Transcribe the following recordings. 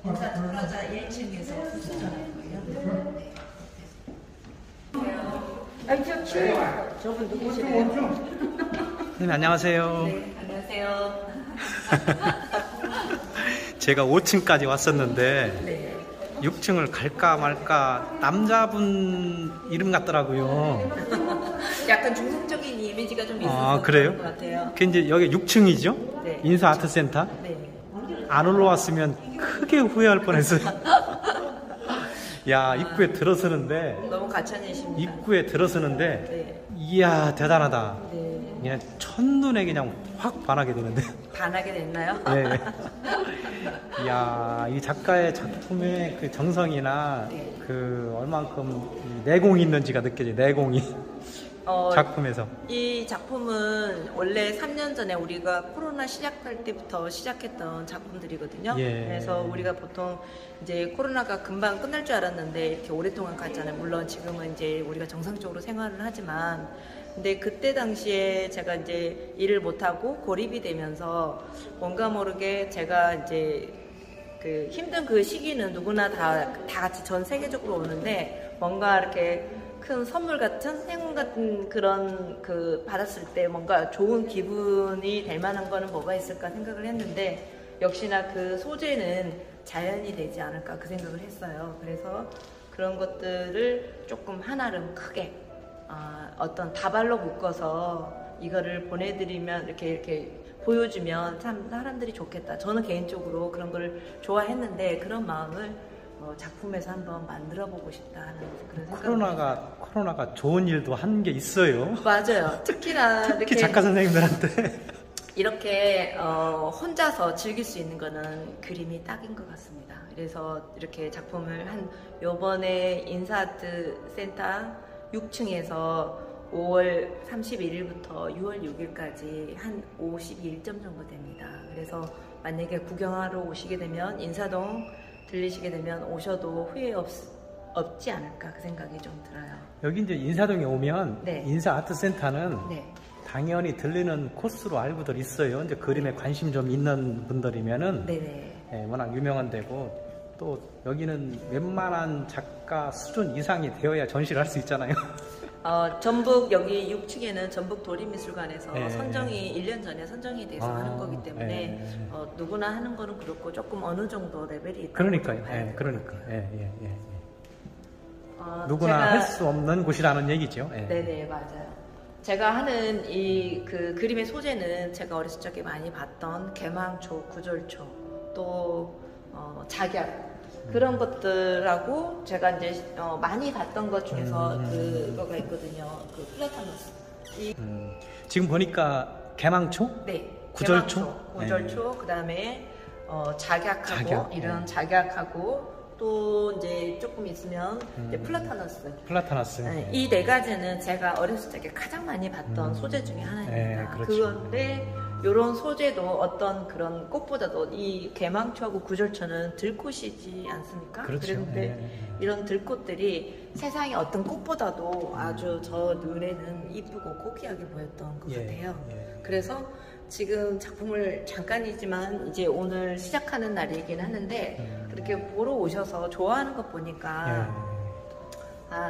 인사 플라자 1층에서 수전할 거예요. 네. 저분 누구시래요? 네, 안녕하세요. 네, 안녕하세요. 제가 5층까지 왔었는데 네. 6층을 갈까 말까 남자분 이름 같더라고요. 약간 중성적인 이미지가 좀 있어서 그래요? 것 같아요. 그 이제 여기 6층이죠? 네. 인사아트센터. 네. 안 올라왔으면 크게 후회할 뻔했어요. 야, 입구에 들어서는데 너무 가찬이십니다. 입구에 들어서는데 네. 이야, 대단하다. 네. 그냥 첫눈에 그냥 확 반하게 되는데. 반하게 됐나요? 네. 이야, 이 작가의 작품의 그 정성이나 네. 그 얼만큼 내공이 있는지가 느껴져요. 내공이. 작품에서. 이 작품은 원래 3년 전에 우리가 코로나 시작할 때부터 시작했던 작품들이거든요. 예. 그래서 우리가 보통 이제 코로나가 금방 끝날 줄 알았는데 이렇게 오랫동안 갔잖아요. 물론 지금은 이제 우리가 정상적으로 생활을 하지만, 근데 그때 당시에 제가 이제 일을 못하고 고립이 되면서 뭔가 모르게 제가 이제 그 힘든 그 시기는 누구나 다 같이 전 세계적으로 오는데, 뭔가 이렇게 큰 선물 같은 행운 같은 그런 그 받았을 때 뭔가 좋은 기분이 될 만한 거는 뭐가 있을까 생각을 했는데, 역시나 그 소재는 자연이 되지 않을까 그 생각을 했어요. 그래서 그런 것들을 조금 한아름 크게 어떤 다발로 묶어서 이거를 보내드리면 이렇게 보여주면 참 사람들이 좋겠다. 저는 개인적으로 그런 걸 좋아했는데 그런 마음을 작품에서 한번 만들어보고 싶다 하는 그런 생각. 코로나가 좋은 일도 한 게 있어요. 맞아요. 특히나 특히 이렇게 작가 선생님들한테 이렇게 혼자서 즐길 수 있는 거는 그림이 딱인 것 같습니다. 그래서 이렇게 작품을 요번에 인사아트 센터 6층에서 5월 31일부터 6월 6일까지 한 52일점 정도 됩니다. 그래서 만약에 구경하러 오시게 되면, 인사동 들리시게 되면 오셔도 후회 없지 않을까 그 생각이 좀 들어요. 여기 이제 인사동에 오면 네. 인사아트센터는 네. 당연히 들리는 코스로 알고들 있어요. 이제 그림에 관심 좀 있는 분들이면은 네네. 워낙 유명한 데고, 또 여기는 웬만한 작가 수준 이상이 되어야 전시를 할 수 있잖아요. 전북 여기 6층에는 전북 도립미술관에서 네. 선정이 1년 전에 선정이 돼서 하는 거기 때문에 네. 누구나 하는 거는 그렇고 조금 어느 정도 레벨이 있다고 그러니까요. 봐야 될것 그러니까. 같아요. 누구나 할 수 없는 곳이라는 얘기죠. 네네, 맞아요. 제가 하는 이 그 그림의 소재는 제가 어렸을 적에 많이 봤던 개망초, 구절초, 또 작약, 그런 것들하고 제가 이제 많이 봤던 것 중에서 그거가 있거든요. 그 플라타너스. 지금 보니까 개망초? 네. 구절초? 개망초, 구절초, 그다음에 작약하고 작약, 이런 작약하고, 또 이제 조금 있으면 이제 플라타너스. 네, 이 네 가지는 제가 어렸을 적에 가장 많이 봤던 소재 중에 하나입니다. 그렇죠. 그런데 이런 소재도 어떤 그런 꽃보다도 이 개망초하고 구절초는 들꽃이지 않습니까? 그렇죠. 그런데 이런 들꽃들이 세상의 어떤 꽃보다도 아주 저 눈에는 이쁘고 고귀하게 보였던 것 같아요. 그래서 지금 작품을 잠깐이지만 이제 오늘 시작하는 날이긴 하는데 그렇게 보러 오셔서 좋아하는 것 보니까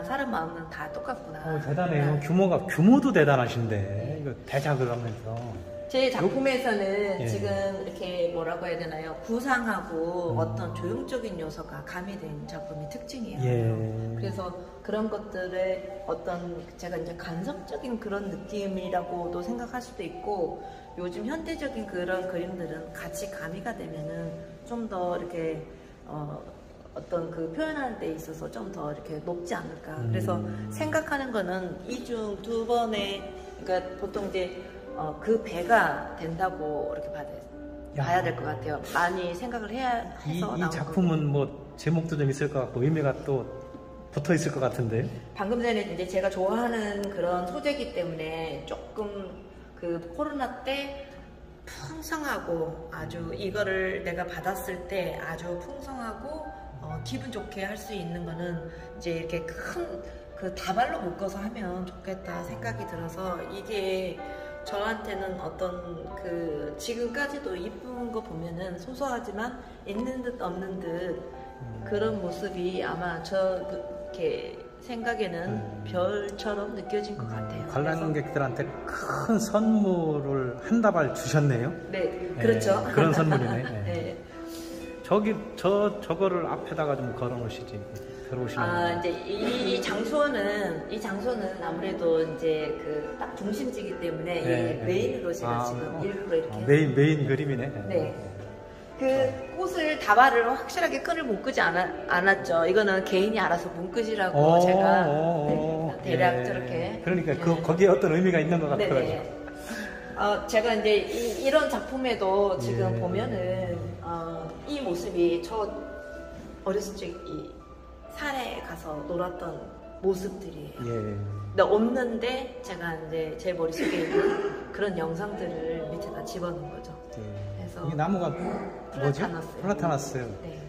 사람 마음은 다 똑같구나. 대단해요. 규모도 대단하신데 이거 대작을 하면서. 제 작품에서는 지금 이렇게 뭐라고 해야 되나요? 구상하고 어떤 조형적인 요소가 가미된 작품이 특징이에요. 그래서 그런 것들의 어떤 제가 이제 감성적인 그런 느낌이라고도 생각할 수도 있고, 요즘 현대적인 그런 그림들은 같이 가미가 되면은 좀 더 이렇게 어떤 그 표현하는 데 있어서 좀 더 이렇게 높지 않을까. 그래서 생각하는 거는 이 중 두 번에, 그러니까 보통 이제 그 배가 된다고 이렇게 봐야 될 것 같아요. 많이 생각을 해야 해서 이 작품은 뭐 제목도 좀 있을 것 같고 의미가 또 붙어 있을 것 같은데. 방금 전에 이제 제가 좋아하는 그런 소재이기 때문에 조금 그 코로나 때 풍성하고 아주 이거를 내가 받았을 때 아주 풍성하고 기분 좋게 할 수 있는 거는 이제 이렇게 큰 그 다발로 묶어서 하면 좋겠다 생각이 들어서, 이게 저한테는 어떤 그 지금까지도 이쁜 거 보면은 소소하지만 있는 듯 없는 듯 그런 모습이 아마 이렇게 생각에는 별처럼 느껴진 것 같아요. 관람객들한테 큰 선물을 한 다발 주셨네요. 네, 그렇죠. 그런 선물이네. 네. 저거를 앞에다가 좀 걸어 놓으시지. 들어오시면. 이제 이 장소는 아무래도 이제 그 딱 중심지기 때문에 네, 메인으로 제가 지금 일부러 이렇게 메인 그림이네. 네. 그 꽃을 다발을 확실하게 끈을 묶지 않았죠. 이거는 개인이 알아서 묶으시라고 제가 대략 저렇게. 그러니까 거기에 어떤 의미가 있는 것 같아요. 네네. 제가 이제 이런 작품에도 지금 보면은 이 모습이 저 어렸을 적 이 산에 가서 놀았던 모습들이에요. 근데 없는데 제가 이제 제 머릿속에 있는 그런 영상들을 밑에다 집어넣은 거죠. 그래서 이 나무가 뭐죠? 플라타너스. 플라타너스. 네.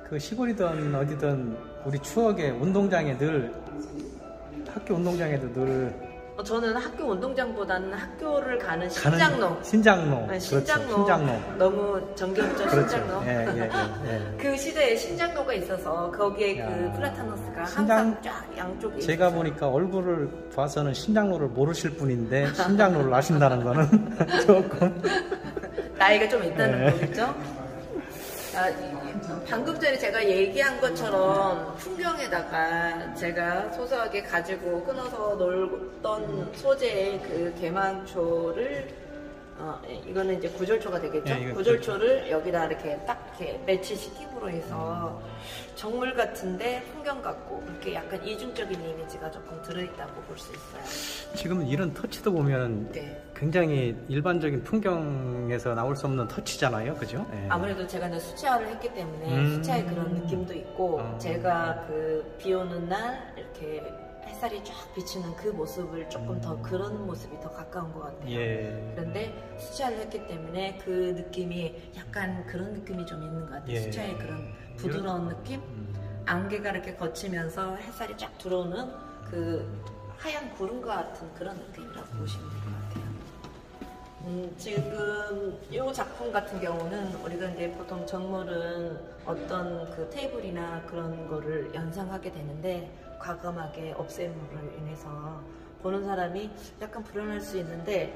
그 시골이든 어디든 우리 추억의 운동장에 늘 학교 운동장에도 늘 저는 학교 운동장보다는 학교를 가는 신장로. 신장로. 네, 그렇죠. 신장로. 너무 정겹죠. 그렇죠. 신장로. 그 시대에 신장로가 있어서 거기에 그 플라타너스가 항상 쫙 양쪽에 제가 있었어요. 보니까 얼굴을 봐서는 신장로를 모르실 분인데 신장로를 아신다는 거는 조금 나이가 좀 있다는 거겠죠? 방금 전에 제가 얘기한 것처럼 풍경에다가 제가 소소하게 가지고 끊어서 놀던 소재의 그 개망초를 이거는 이제 구절초가 되겠죠? 구절초를 여기다 이렇게 딱 이렇게 매치시킴으로 해서 정물 같은데 풍경 같고 그렇게 약간 이중적인 이미지가 조금 들어있다고 볼 수 있어요. 지금 이런 터치도 보면 굉장히 일반적인 풍경에서 나올 수 없는 터치잖아요, 그죠? 아무래도 제가 이제 수채화를 했기 때문에 수채화의 그런 느낌도 있고 제가 그 비 오는 날 이렇게 햇살이 쫙 비치는 그 모습을 조금 더 그런 모습이 더 가까운 것 같아요. 그런데 수채화를 했기 때문에 그 느낌이 약간 그런 느낌이 좀 있는 것 같아요. 수채화의 그런 부드러운 느낌? 안개가 이렇게 거치면서 햇살이 쫙 들어오는 그 하얀 구름 같은 그런 느낌이라고 보시면 될 것 같아요. 지금 이 작품 같은 경우는 우리가 이제 보통 정물은 어떤 그 테이블이나 그런 거를 연상하게 되는데 과감하게 없앰으로 인해서 보는 사람이 약간 불안할 수 있는데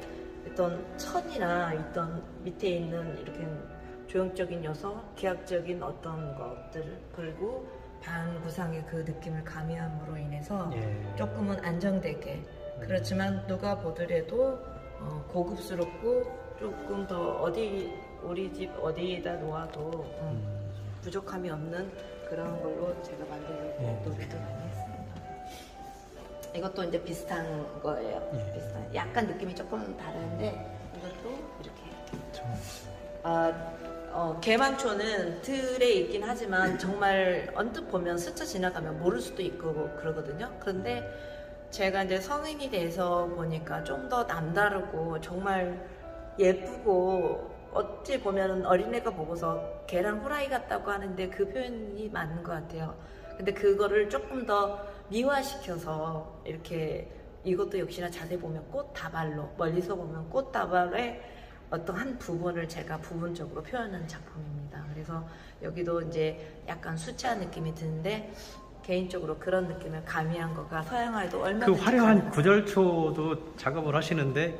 어떤 천이나 어떤 밑에 있는 이렇게 조형적인 요소, 기하학적인 어떤 것들 그리고 반구상의 그 느낌을 가미함으로 인해서 조금은 안정되게 그렇지만 누가 보더라도 고급스럽고 조금 더 우리 집 어디에다 놓아도 부족함이 없는 그런 걸로 제가 만들려고 노력을 많이 했습니다. 이것도 이제 비슷한 거예요. 비슷한. 약간 느낌이 조금 다른데 이것도 이렇게. 개망초는 틀에 있긴 하지만 정말 언뜻 보면 스쳐 지나가면 모를 수도 있고 그러거든요. 그런데 제가 이제 성인이 돼서 보니까 좀 더 남다르고 정말 예쁘고 어찌 보면 어린애가 보고서 계란 후라이 같다고 하는데 그 표현이 맞는 것 같아요. 근데 그거를 조금 더 미화시켜서 이렇게 이것도 역시나 자세히 보면 꽃다발로 멀리서 보면 꽃다발의 어떤 한 부분을 제가 부분적으로 표현한 작품입니다. 그래서 여기도 이제 약간 수채화 느낌이 드는데 개인적으로 그런 느낌을 가미한 거가 서양화에도 얼마나 그 화려한 구절초도 작업을 하시는데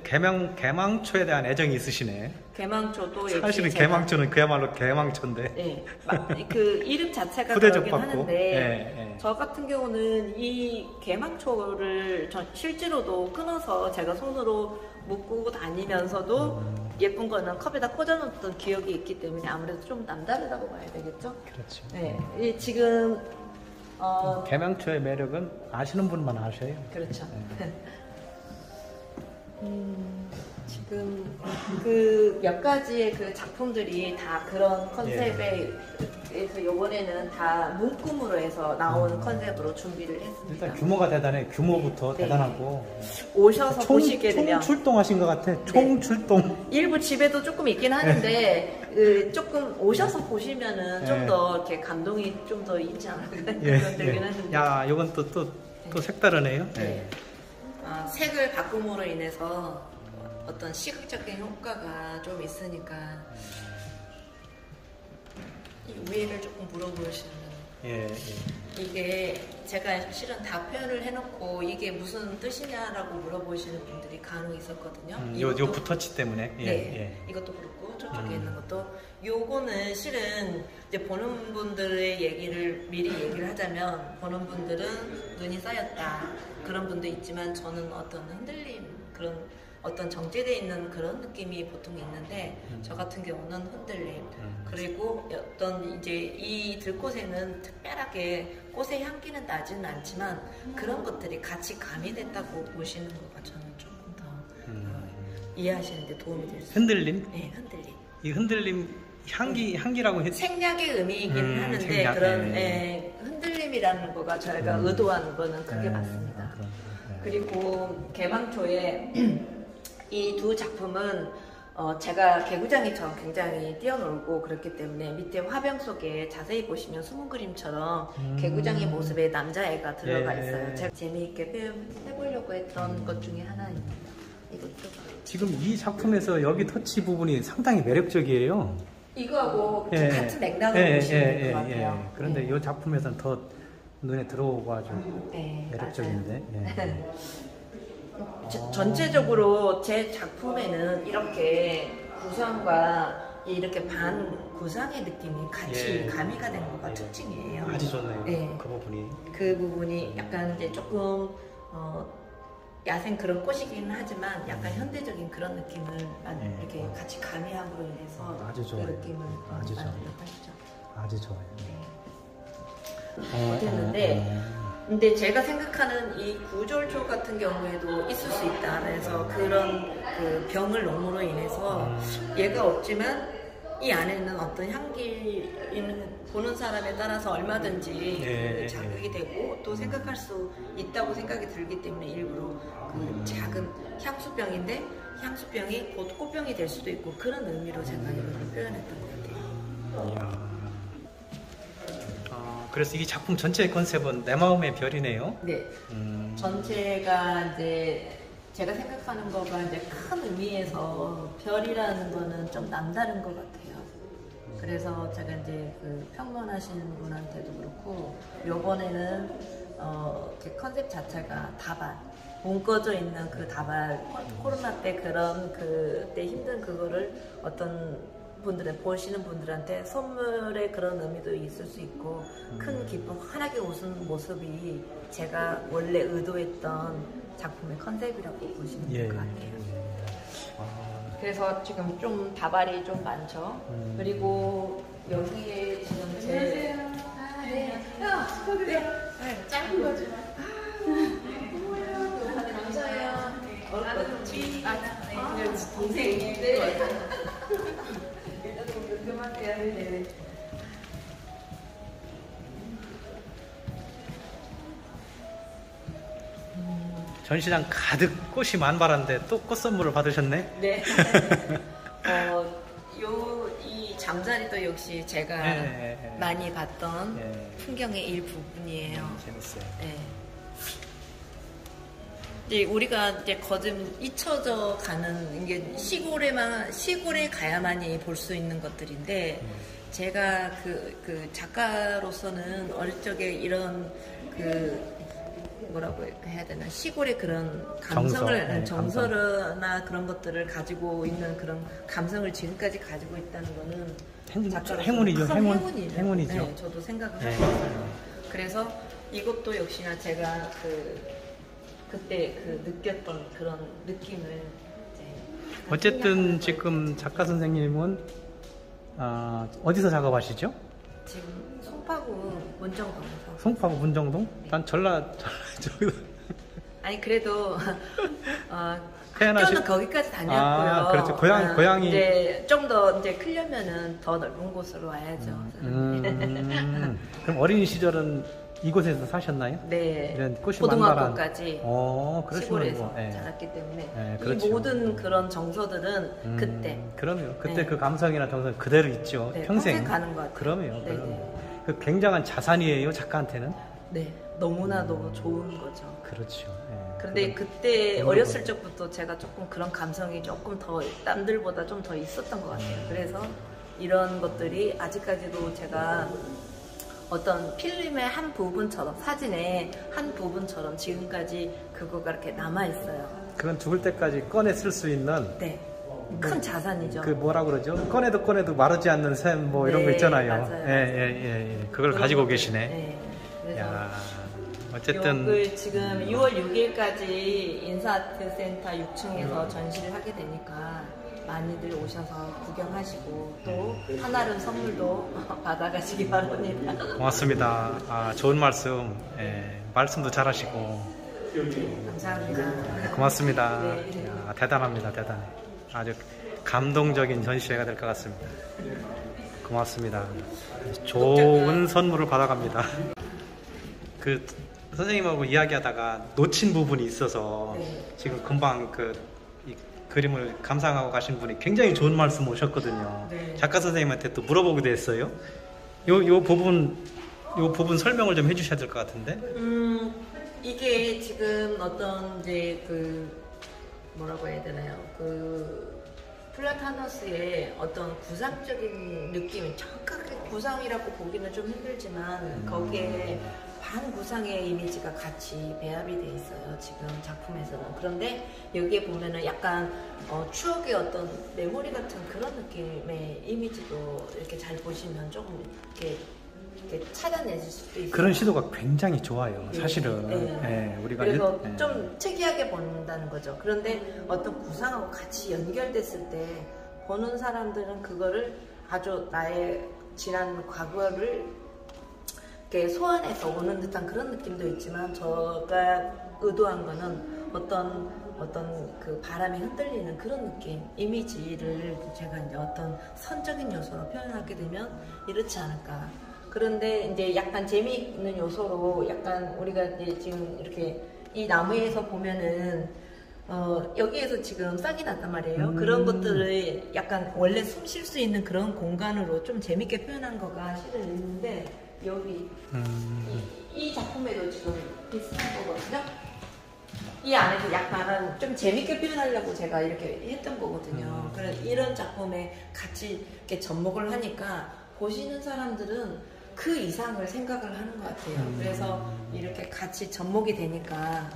개망초에 대한 애정이 있으시네. 개망초도 사실은 개망초는 그야말로 개망초인데. 네, 그 이름 자체가 후대접 그러긴 받고. 하는데 저 같은 경우는 이 개망초를 실제로도 끊어서 제가 손으로 묶고 다니면서도 예쁜 거는 컵에다 꽂아놓던 기억이 있기 때문에 아무래도 좀 남다르다고 봐야 되겠죠? 그렇죠. 네, 지금 개망초의 매력은 아시는 분만 아셔요. 그렇죠. 지금 그 몇 가지의 그 작품들이 다 그런 컨셉에 그래서 요번에는 다 문구으로 해서 나오는 컨셉으로 준비를 했습니다. 일단 규모가 대단해. 규모부터 대단하고 오셔서 보시게 되면 총출동하신 것 같아. 총출동. 일부 집에도 조금 있긴 하는데 조금 오셔서 보시면은 좀 더 이렇게 감동이 좀 더 있지 않을까 그런 되긴 하는데. 야, 이건 또 색다르네요. 색을 바꿈으로 인해서 어떤 시각적인 효과가 좀 있으니까 이 위에를 조금 물어보시면 예, 예. 이게 제가 실은 답변을 해놓고 이게 무슨 뜻이냐라고 물어보시는 분들이 간혹 있었거든요. 요 붓터치 때문에. 예, 네, 예. 이것도 그렇고 저쪽에 있는 것도 요거는 실은 이제 보는 분들의 얘기를 미리 얘기를 하자면 보는 분들은 눈이 쌓였다 그런 분도 있지만 저는 어떤 흔들림 그런 어떤 정제되어 있는 그런 느낌이 보통 있는데 저 같은 경우는 흔들림 그리고 어떤 이제 이 들꽃에는 특별하게 꽃의 향기는 나지는 않지만 그런 것들이 같이 가미됐다고 보시는 거가 저는 조금 더 이해하시는데 도움이 될 수 있어요. 흔들림? 네, 흔들림. 이 흔들림 향기라고 했. 생략의 의미이긴 하는데 생략, 그런 예. 흔들림이라는 거가 저희가 의도하는 거는 그게 예, 맞습니다. 예. 그리고 개방 초에 이 두 작품은 제가 개구장이처럼 굉장히 뛰어놀고 그렇기 때문에 밑에 화병 속에 자세히 보시면 숨은 그림처럼 개구장의 모습에 남자애가 들어가 예. 있어요. 제가 재미있게 표현해보려고 했던 것 중에 하나입니다. 이것도 지금 이 작품에서 여기 터치 부분이 상당히 매력적이에요. 이거하고 예. 같은 맥락으로 보시면 될 것 같아요. 그런데 네. 이 작품에서는 더 눈에 들어오고 네, 매력적인데. 예. 전체적으로 제 작품에는 이렇게 구상과 이렇게 반 구상의 느낌이 같이 예. 가미가 된 거가 특징이에요. 아주 좋네요. 네. 그 부분이. 그 부분이 약간 이제 조금 야생 그런 꽃이기는 하지만 약간 현대적인 그런 느낌을 예. 이렇게 같이 가미함으로 인해서 아주 좋아요. 그 느낌을 아주 좋아요. 나타내죠. 아주 좋아요. 됐는데 근데 제가 생각하는 이 구절초 같은 경우에도 있을 수 있다. 그래서 그런 그 병을 농으로 인해서 얘가 없지만 이 안에는 어떤 향기는 보는 사람에 따라서 얼마든지 예, 자극이 되고 또 생각할 수 있다고 생각이 들기 때문에 일부러 그 작은 향수병인데 향수병이 곧 꽃병이 될 수도 있고 그런 의미로 제가 이걸 표현했던 것 같아요. 이야. 그래서 이 작품 전체의 컨셉은 내 마음의 별이네요. 네. 전체가 이제 제가 생각하는 거가 이제 큰 의미에서 별이라는 거는 좀 남다른 것 같아요. 그래서 제가 이제 그 평론하시는 분한테도 그렇고 요번에는 그 컨셉 자체가 다발 묶어져 있는 그 다발 코로나 때 그런 그때 힘든 그거를 어떤 분들은 보시는 분들한테 선물의 그런 의미도 있을 수 있고 큰 기쁨 환하게 웃은 모습이 제가 원래 의도했던 작품의 컨셉이라고 보시면 될 것 같아요. 그래서 지금 좀 다발이 좀 많죠. 그리고 여기에 지금 제 짧은 거죠. 감사해요. 얼굴이 동생인데 그만해야 돼. 전시장 가득 꽃이 만발한데 또 꽃 선물을 받으셨네? 네. 이 잠자리도 역시 제가 많이 봤던 풍경의 일부분이에요. 재밌어요. 네. 이제 우리가 이제 거듭 잊혀져 가는 이게 시골에 가야만이 볼 수 있는 것들인데 제가 그 작가로서는 어릴 적에 이런 그 뭐라고 해야 되나 시골의 그런 감성을 정서나 그런 것들을 가지고 있는 그런 감성을 지금까지 가지고 있다는 거는 행운이죠. 행운이죠. 네, 저도 생각을 하고 있어요. 그래서 이것도 역시나 제가 그때 느꼈던 그런 느낌을 이제 어쨌든 지금 작가 선생님은 어디서 작업하시죠? 지금 송파구 문정동에서. 송파구 문정동? 난 전라 저기도. 아니 그래도 태어나신- 학교는 거기까지 다녔고요. 그렇죠. 고향이 이제 좀 더 이제 크려면은 더 넓은 곳으로 와야죠. 그럼 어린 시절은 이곳에서 사셨나요? 네. 이런 꽃이 고등학교까지 그러시면 시골에서 자랐기 때문에 네, 이 그렇죠. 모든 그런 정서들은 그때. 그럼요. 그때 네. 그 감성이나 정서 그대로 있죠. 네, 평생 가는 것 같아요. 그럼요. 네, 그럼요. 네. 그 굉장한 자산이에요, 작가한테는. 네. 너무나 너무 좋은 거죠. 그렇죠. 예. 그런데 그때 어렸을 적부터 제가 조금 그런 감성이 조금 더 남들보다 좀 더 있었던 것 같아요. 그래서 이런 것들이 아직까지도 제가 어떤 필름의 한 부분처럼, 사진의 한 부분처럼 지금까지 그거가 이렇게 남아있어요. 그건 죽을 때까지 꺼내 쓸 수 있는 네. 큰 자산이죠. 그 뭐라 그러죠? 꺼내도 마르지 않는 샘 뭐 이런 거 네, 있잖아요. 맞아요. 예. 그걸 가지고 계시네. 네. 그래서 야, 어쨌든 이걸 지금 6월 6일까지 인사아트센터 6층에서 전시를 하게 되니까 많이들 오셔서 구경하시고 또 한아름 선물도 받아가시기 바랍니다. 고맙습니다. 아, 좋은 말씀. 예, 말씀도 잘하시고 감사합니다. 고맙습니다. 네. 야, 대단합니다. 대단해. 아주 감동적인 전시회가 될 것 같습니다. 고맙습니다. 좋은 선물을 받아갑니다. 그 선생님하고 이야기하다가 놓친 부분이 있어서 네. 지금 금방 이 그림을 감상하고 가신 분이 굉장히 좋은 말씀 오셨거든요. 네. 작가 선생님한테 또 물어보기도 했어요. 요 부분 설명을 좀 해주셔야 될 것 같은데. 이게 지금 어떤 이제 뭐라고 해야 되나요? 플라타너스의 어떤 구상적인 느낌이 정확하게 구상이라고 보기는 좀 힘들지만 거기에 반구상의 이미지가 같이 배합이 돼 있어요. 지금 작품에서는. 그런데 여기에 보면은 약간 추억의 어떤 메모리 같은 그런 느낌의 이미지도 이렇게 잘 보시면 조금 이렇게 찾아내실 수도 있어요. 그런 시도가 굉장히 좋아요. 사실은. 네. 우리가 그래서 좀 특이하게 본다는 거죠. 그런데 어떤 구상하고 같이 연결됐을 때 보는 사람들은 그거를 아주 나의 지난 과거를 이렇게 소환해서 오는 듯한 그런 느낌도 있지만 제가 의도한 거는 어떤 그 바람에 흔들리는 그런 느낌, 이미지를 제가 이제 어떤 선적인 요소로 표현하게 되면 이렇지 않을까. 그런데 이제 약간 재미있는 요소로 약간 우리가 이제 지금 이렇게 이 나무에서 보면은 여기에서 지금 싹이 났단 말이에요. 그런 것들을 약간 원래 숨 쉴 수 있는 그런 공간으로 좀 재밌게 표현한 거가 실은 있는데 여기 이 작품에도 지금 비슷한 거거든요. 이 안에서 약간 좀 재밌게 표현하려고 제가 이렇게 했던 거거든요. 그래서 이런 작품에 같이 이렇게 접목을 하니까 보시는 사람들은 그 이상을 생각을 하는 것 같아요. 그래서 이렇게 같이 접목이 되니까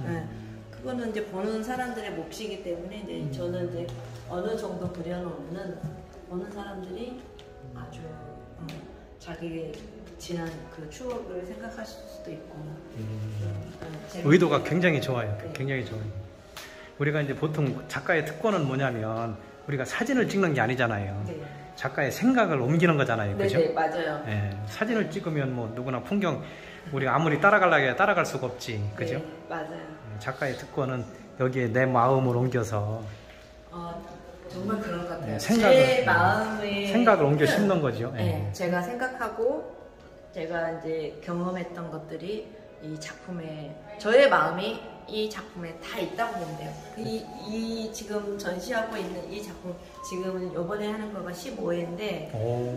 그거는 이제 보는 사람들의 몫이기 때문에 이제 저는 이제 어느 정도 그려놓으면은 보는 사람들이 아주 자기 지난 그 추억을 생각하실 수도 있고 의도가 굉장히 좋아요. 네. 굉장히 좋아요. 우리가 이제 보통 작가의 특권은 뭐냐면 우리가 사진을 찍는 게 아니잖아요. 네. 작가의 생각을 옮기는 거잖아요. 그죠? 네네, 맞아요. 예, 사진을 찍으면 뭐 누구나 풍경 우리가 아무리 따라가려고 해도 따라갈 수가 없지. 그죠? 네, 맞아요. 예, 작가의 특권은 여기에 내 마음을 옮겨서 정말 그런 것 같아요. 네, 제 마음의 생각을 옮겨 심는 거죠. 예. 네, 제가 생각하고 제가 이제 경험했던 것들이 이 작품에 저의 마음이 이 작품에 다 있다고 보면 돼요. 이 지금 전시하고 있는 이 작품 지금은 요번에 하는 거가 15회인데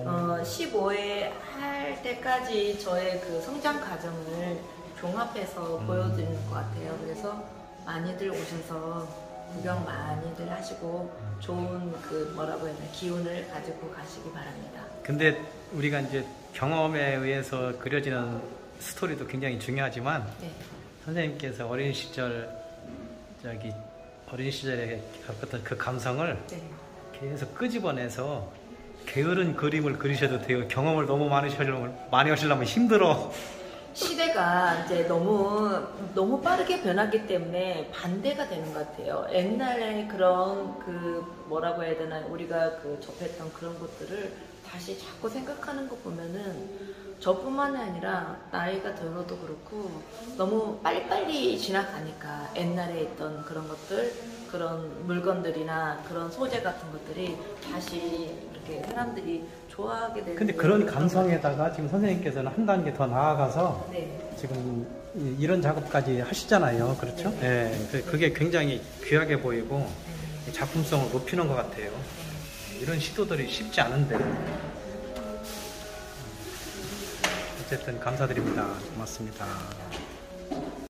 15회 할 때까지 저의 그 성장 과정을 종합해서 보여드리는 것 같아요. 그래서 많이들 오셔서 구경 많이들 하시고 좋은 그 뭐라고 해야 되나 기운을 가지고 가시기 바랍니다. 근데 우리가 이제 경험에 의해서 그려지는 스토리도 굉장히 중요하지만 네. 선생님께서 어린 시절에 겪었던 그 감성을 네. 계속 끄집어내서 게으른 그림을 그리셔도 돼요. 경험을 너무 많이 하시려면 힘들어. 시대가 이제 너무 빠르게 변하기 때문에 반대가 되는 것 같아요. 옛날에 그런 그 뭐라고 해야 되나 우리가 그 접했던 그런 것들을 다시 자꾸 생각하는 거 보면은 저뿐만이 아니라 나이가 들어도 그렇고 너무 빨리빨리 지나가니까 옛날에 있던 그런 것들, 그런 물건들이나 그런 소재 같은 것들이 다시 이렇게 사람들이 좋아하게 되는. 근데 그런 감성에다가 지금 선생님께서는 한 단계 더 나아가서 네. 지금 이런 작업까지 하시잖아요. 그렇죠? 네. 그게 굉장히 귀하게 보이고 작품성을 높이는 것 같아요. 이런 시도들이 쉽지 않은데 어쨌든 감사드립니다. 고맙습니다.